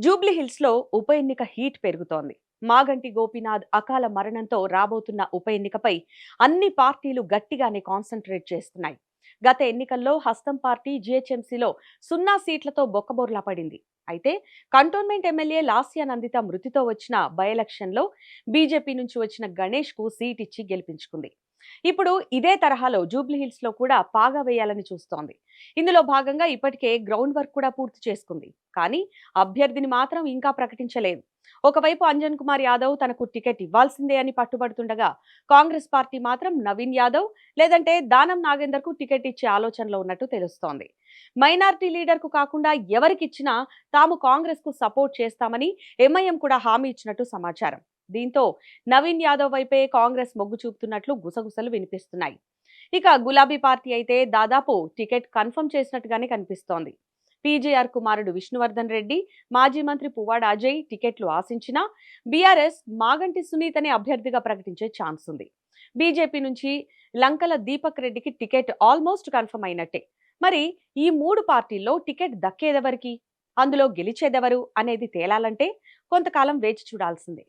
జూబ్లీహిల్స్లో ఉప ఎన్నిక హీట్ పెరుగుతోంది. మాగంటి గోపీనాథ్ అకాల మరణంతో రాబోతున్న ఉప ఎన్నికపై అన్ని పార్టీలు గట్టిగానే కాన్సంట్రేట్ చేస్తున్నాయి. గత ఎన్నికల్లో హస్తం పార్టీ జీహెచ్ఎంసీలో 0 సీట్లతో బొక్కబోర్లా పడింది. అయితే కంటోన్మెంట్ ఎమ్మెల్యే లాస్యా నందిత మృతితో వచ్చిన బై ఎలక్షన్లో బీజేపీ నుంచి వచ్చిన గణేష్ కు సీట్ ఇచ్చి గెలిపించుకుంది. ఇప్పుడు ఇదే తరహాలో జూబ్లీహిల్స్ లో కూడా పాగా వేయాలని చూస్తోంది. ఇందులో భాగంగా ఇప్పటికే గ్రౌండ్ వర్క్ కూడా పూర్తి చేసుకుంది. కానీ అభ్యర్థిని మాత్రం ఇంకా ప్రకటించలేదు. ఒకవైపు అంజన్ కుమార్ యాదవ్ తనకు టికెట్ ఇవ్వాల్సిందే అని పట్టుబడుతుండగా, కాంగ్రెస్ పార్టీ మాత్రం నవీన్ యాదవ్ లేదంటే దానం నాగేందర్ కు టికెట్ ఇచ్చే ఆలోచనలో ఉన్నట్టు తెలుస్తోంది. మైనారిటీ లీడర్ కు కాకుండా ఎవరికిచ్చినా తాము కాంగ్రెస్ కు సపోర్ట్ చేస్తామని ఎంఐఎం కూడా హామీ ఇచ్చినట్టు సమాచారం. దీంతో నవీన్ యాదవ్ వైపే కాంగ్రెస్ మొగ్గు చూపుతున్నట్లు గుసగుసలు వినిపిస్తున్నాయి. ఇక గులాబీ పార్టీ అయితే దాదాపు టికెట్ కన్ఫర్మ్ చేసినట్టుగానే కనిపిస్తోంది. పీజేఆర్ కుమారుడు విష్ణువర్ధన్ రెడ్డి, మాజీ మంత్రి పువ్వాడ అజయ్ టికెట్లు ఆశించినా బీఆర్ఎస్ మాగంటి సునీతనే అభ్యర్థిగా ప్రకటించే ఛాన్స్ ఉంది. బీజేపీ నుంచి లంకల దీపక్ రెడ్డికి టికెట్ ఆల్మోస్ట్ కన్ఫర్మ్ అయినట్టే. మరి ఈ 3 పార్టీల్లో టికెట్ దక్కేదెవరికి, అందులో గెలిచేదెవరు అనేది తేలాలంటే కొంతకాలం వేచి చూడాల్సిందే.